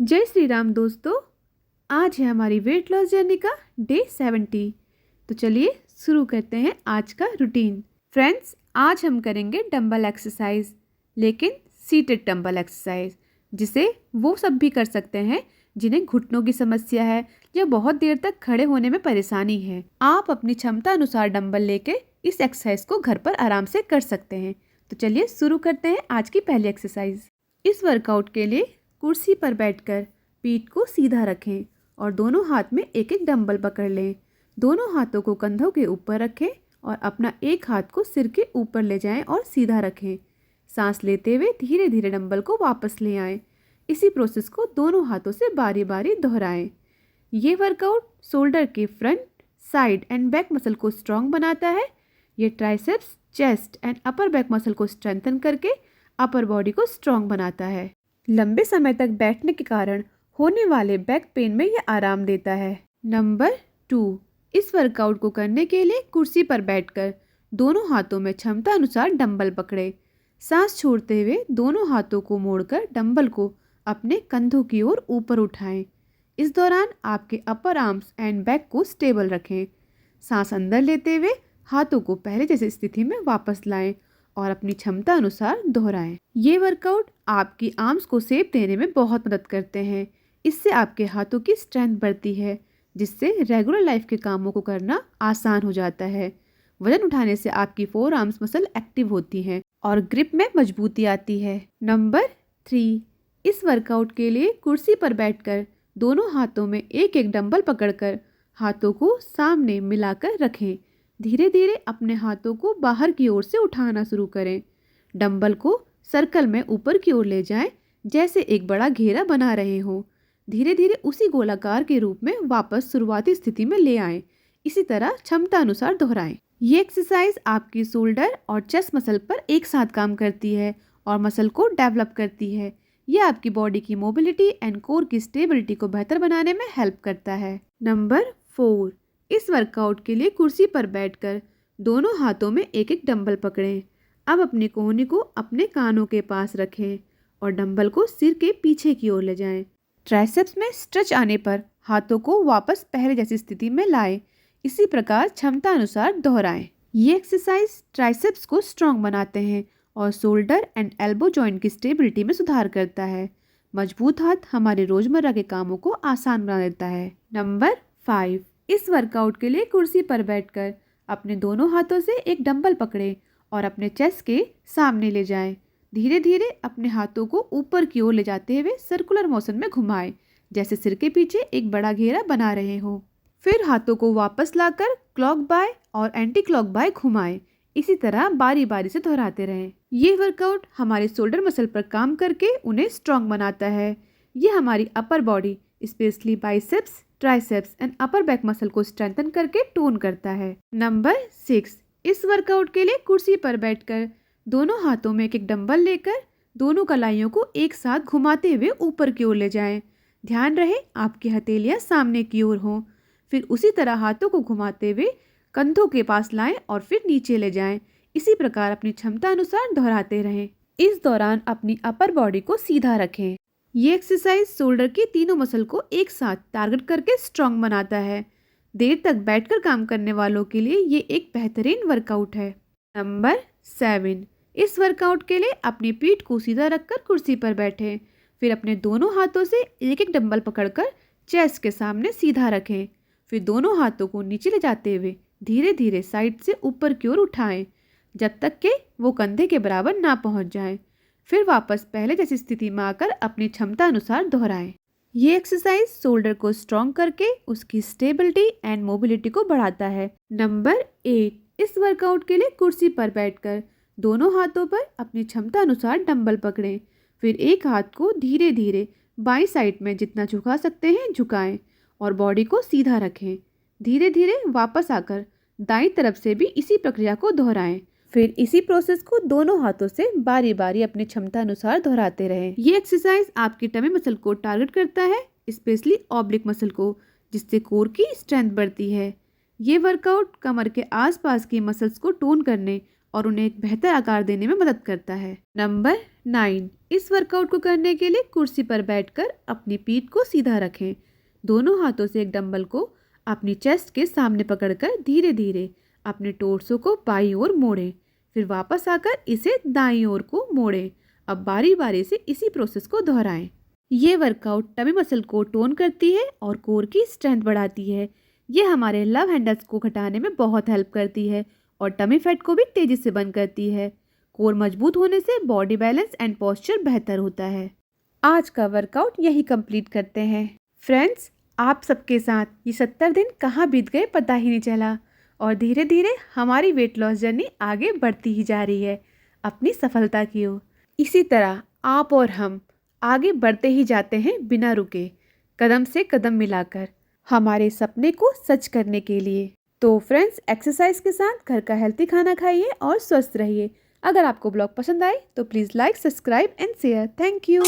जय श्री राम दोस्तों। आज है हमारी वेट लॉस जर्नी का डे 70। तो चलिए शुरू करते हैं आज का रूटीन। फ्रेंड्स, आज हम करेंगे डंबल एक्सरसाइज, लेकिन सीटेड डंबल एक्सरसाइज, जिसे वो सब भी कर सकते हैं जिन्हें घुटनों की समस्या है या बहुत देर तक खड़े होने में परेशानी है। आप अपनी क्षमता अनुसार डंबल लेके इस एक्सरसाइज को घर पर आराम से कर सकते हैं। तो चलिए शुरू करते हैं आज की पहली एक्सरसाइज। इस वर्कआउट के लिए कुर्सी पर बैठकर पीठ को सीधा रखें और दोनों हाथ में एक एक डंबल पकड़ लें। दोनों हाथों को कंधों के ऊपर रखें और अपना एक हाथ को सिर के ऊपर ले जाएं और सीधा रखें। सांस लेते हुए धीरे धीरे डंबल को वापस ले आएं। इसी प्रोसेस को दोनों हाथों से बारी बारी दोहराएं। ये वर्कआउट शोल्डर के front, side and back muscle को स्ट्रॉन्ग बनाता है। ये triceps, chest and upper back muscle को स्ट्रेंथन करके अपर बॉडी को स्ट्रॉन्ग बनाता है। लंबे समय तक बैठने के कारण होने वाले बैक पेन में यह आराम देता है। नंबर 2, इस वर्कआउट को करने के लिए कुर्सी पर बैठकर दोनों हाथों में क्षमता अनुसार डंबल पकड़े। सांस छोड़ते हुए दोनों हाथों को मोड़कर डंबल को अपने कंधों की ओर ऊपर उठाएं। इस दौरान आपके अपर आर्म्स एंड बैक को स्टेबल रखें। सांस अंदर लेते हुए हाथों को पहले जैसी स्थिति में वापस लाएं और अपनी क्षमता अनुसार दोहराएं। ये वर्कआउट आपकी आर्म्स को शेप देने में बहुत मदद करते हैं। इससे आपके हाथों की स्ट्रेंथ बढ़ती है, जिससे रेगुलर लाइफ के कामों को करना आसान हो जाता है। वजन उठाने से आपकी फोर आर्म्स मसल एक्टिव होती हैं और ग्रिप में मजबूती आती है। नंबर 3, इस वर्कआउट के लिए कुर्सी पर बैठकर दोनों हाथों में एक एक डंबल पकड़कर हाथों को सामने मिलाकर रखें। धीरे धीरे अपने हाथों को बाहर की ओर से उठाना शुरू करें। डंबल को सर्कल में ऊपर की ओर ले जाएं, जैसे एक बड़ा घेरा बना रहे हो। धीरे धीरे उसी गोलाकार के रूप में वापस शुरुआती स्थिति में ले आएं। इसी तरह क्षमता अनुसार दोहराएं। ये एक्सरसाइज आपकी शोल्डर और चेस्ट मसल पर एक साथ काम करती है और मसल को डेवलप करती है। यह आपकी बॉडी की मोबिलिटी एंड कोर की स्टेबिलिटी को बेहतर बनाने में हेल्प करता है। नंबर 4, इस वर्कआउट के लिए कुर्सी पर बैठकर दोनों हाथों में एक एक डंबल पकड़ें। अब अपनी कोहनी को अपने कानों के पास रखें और डंबल को सिर के पीछे की ओर ले जाएं। ट्राइसेप्स में स्ट्रेच आने पर हाथों को वापस पहले जैसी स्थिति में लाएं। इसी प्रकार क्षमता अनुसार दोहराएं। ये एक्सरसाइज ट्राइसेप्स को स्ट्रॉन्ग बनाते हैं और शोल्डर एंड एल्बो जॉइंट की स्टेबिलिटी में सुधार करता है। मजबूत हाथ हमारे रोजमर्रा के कामों को आसान बना देता है। नंबर 5, इस वर्कआउट के लिए कुर्सी पर बैठकर अपने दोनों हाथों से एक डंबल पकड़ें और अपने चेस्ट के सामने ले जाएं। धीरे धीरे अपने हाथों को ऊपर की ओर ले जाते हुए सर्कुलर मोशन में घुमाएं, जैसे सिर के पीछे एक बड़ा घेरा बना रहे हो। फिर हाथों को वापस लाकर क्लॉक बाय और एंटी क्लॉक बाय घुमाएं। इसी तरह बारी बारी से दोहराते रहें। ये वर्कआउट हमारे शोल्डर मसल पर काम करके उन्हें स्ट्रॉन्ग बनाता है। ये हमारी upper body specially biceps, triceps and upper back muscle को स्ट्रेंथन करके टोन करता है। नंबर 6, इस वर्कआउट के लिए कुर्सी पर बैठकर दोनों हाथों में एक एक डंबल लेकर दोनों कलाइयों को एक साथ घुमाते हुए ऊपर की ओर ले जाएं। ध्यान रहे आपकी हथेलियां सामने की ओर हों। फिर उसी तरह हाथों को घुमाते हुए कंधों के पास लाएं और फिर नीचे ले जाएं। इसी प्रकार अपनी क्षमता अनुसार दोहराते रहें। इस दौरान अपनी अपर बॉडी को सीधा रखें। ये एक्सरसाइज शोल्डर के तीनों मसल को एक साथ टारगेट करके स्ट्रॉन्ग बनाता है। देर तक बैठकर काम करने वालों के लिए ये एक बेहतरीन वर्कआउट है। नंबर 7, इस वर्कआउट के लिए अपनी पीठ को सीधा रखकर कुर्सी पर बैठें। फिर अपने दोनों हाथों से एक एक डंबल पकड़कर चेस्ट के सामने सीधा रखें। फिर दोनों हाथों को नीचे ले जाते हुए धीरे धीरे साइड से ऊपर की ओर उठाएं, जब तक कि वो कंधे के बराबर ना पहुंच जाएं। फिर वापस पहले जैसी स्थिति में आकर अपनी क्षमता अनुसार दोहराएं। ये एक्सरसाइज शोल्डर को स्ट्रॉन्ग करके उसकी स्टेबिलिटी एंड मोबिलिटी को बढ़ाता है। नंबर 8, इस वर्कआउट के लिए कुर्सी पर बैठकर दोनों हाथों पर अपनी क्षमता अनुसार डंबल पकड़ें। फिर एक हाथ को धीरे धीरे बाईं साइड में जितना झुका सकते हैं झुकाएं और बॉडी को सीधा रखें। धीरे धीरे वापस आकर दाईं तरफ से भी इसी प्रक्रिया को दोहराएं। फिर इसी प्रोसेस को दोनों हाथों से बारी बारी अपनी क्षमता अनुसार दोहराते रहें। ये एक्सरसाइज आपकी टमी मसल को टारगेट करता है, स्पेशली ऑब्लिक मसल को, जिससे कोर की स्ट्रेंथ बढ़ती है। ये वर्कआउट कमर के आसपास की मसल्स को टोन करने और उन्हें एक बेहतर आकार देने में मदद करता है। नंबर 9, इस वर्कआउट को करने के लिए कुर्सी पर बैठकर अपनी पीठ को सीधा रखें। दोनों हाथों से एक डंबल को अपनी चेस्ट के सामने पकड़कर धीरे धीरे अपने टोर्सो को बाईं ओर मोड़ें। फिर वापस आकर इसे दाईं ओर को मोड़ें। अब बारी बारी से इसी प्रोसेस को दोहराएं। ये वर्कआउट टमी मसल को टोन करती है और कोर की स्ट्रेंथ बढ़ाती है। ये हमारे लव हैंडल्स को घटाने में बहुत हेल्प करती है और टमी फैट को भी तेज़ी से बर्न करती है। कोर मजबूत होने से बॉडी बैलेंस एंड पोस्चर बेहतर होता है। आज का वर्कआउट यही कंप्लीट करते हैं। फ्रेंड्स, आप सबके साथ ये 70 दिन कहाँ बीत गए पता ही नहीं चला और धीरे धीरे हमारी वेट लॉस जर्नी आगे बढ़ती ही जा रही है अपनी सफलता की ओर। इसी तरह आप और हम आगे बढ़ते ही जाते हैं बिना रुके, कदम से कदम मिलाकर हमारे सपने को सच करने के लिए। तो फ्रेंड्स, एक्सरसाइज के साथ घर का हेल्थी खाना खाइए और स्वस्थ रहिए। अगर आपको ब्लॉग पसंद आए तो please like, subscribe and share. Thank you.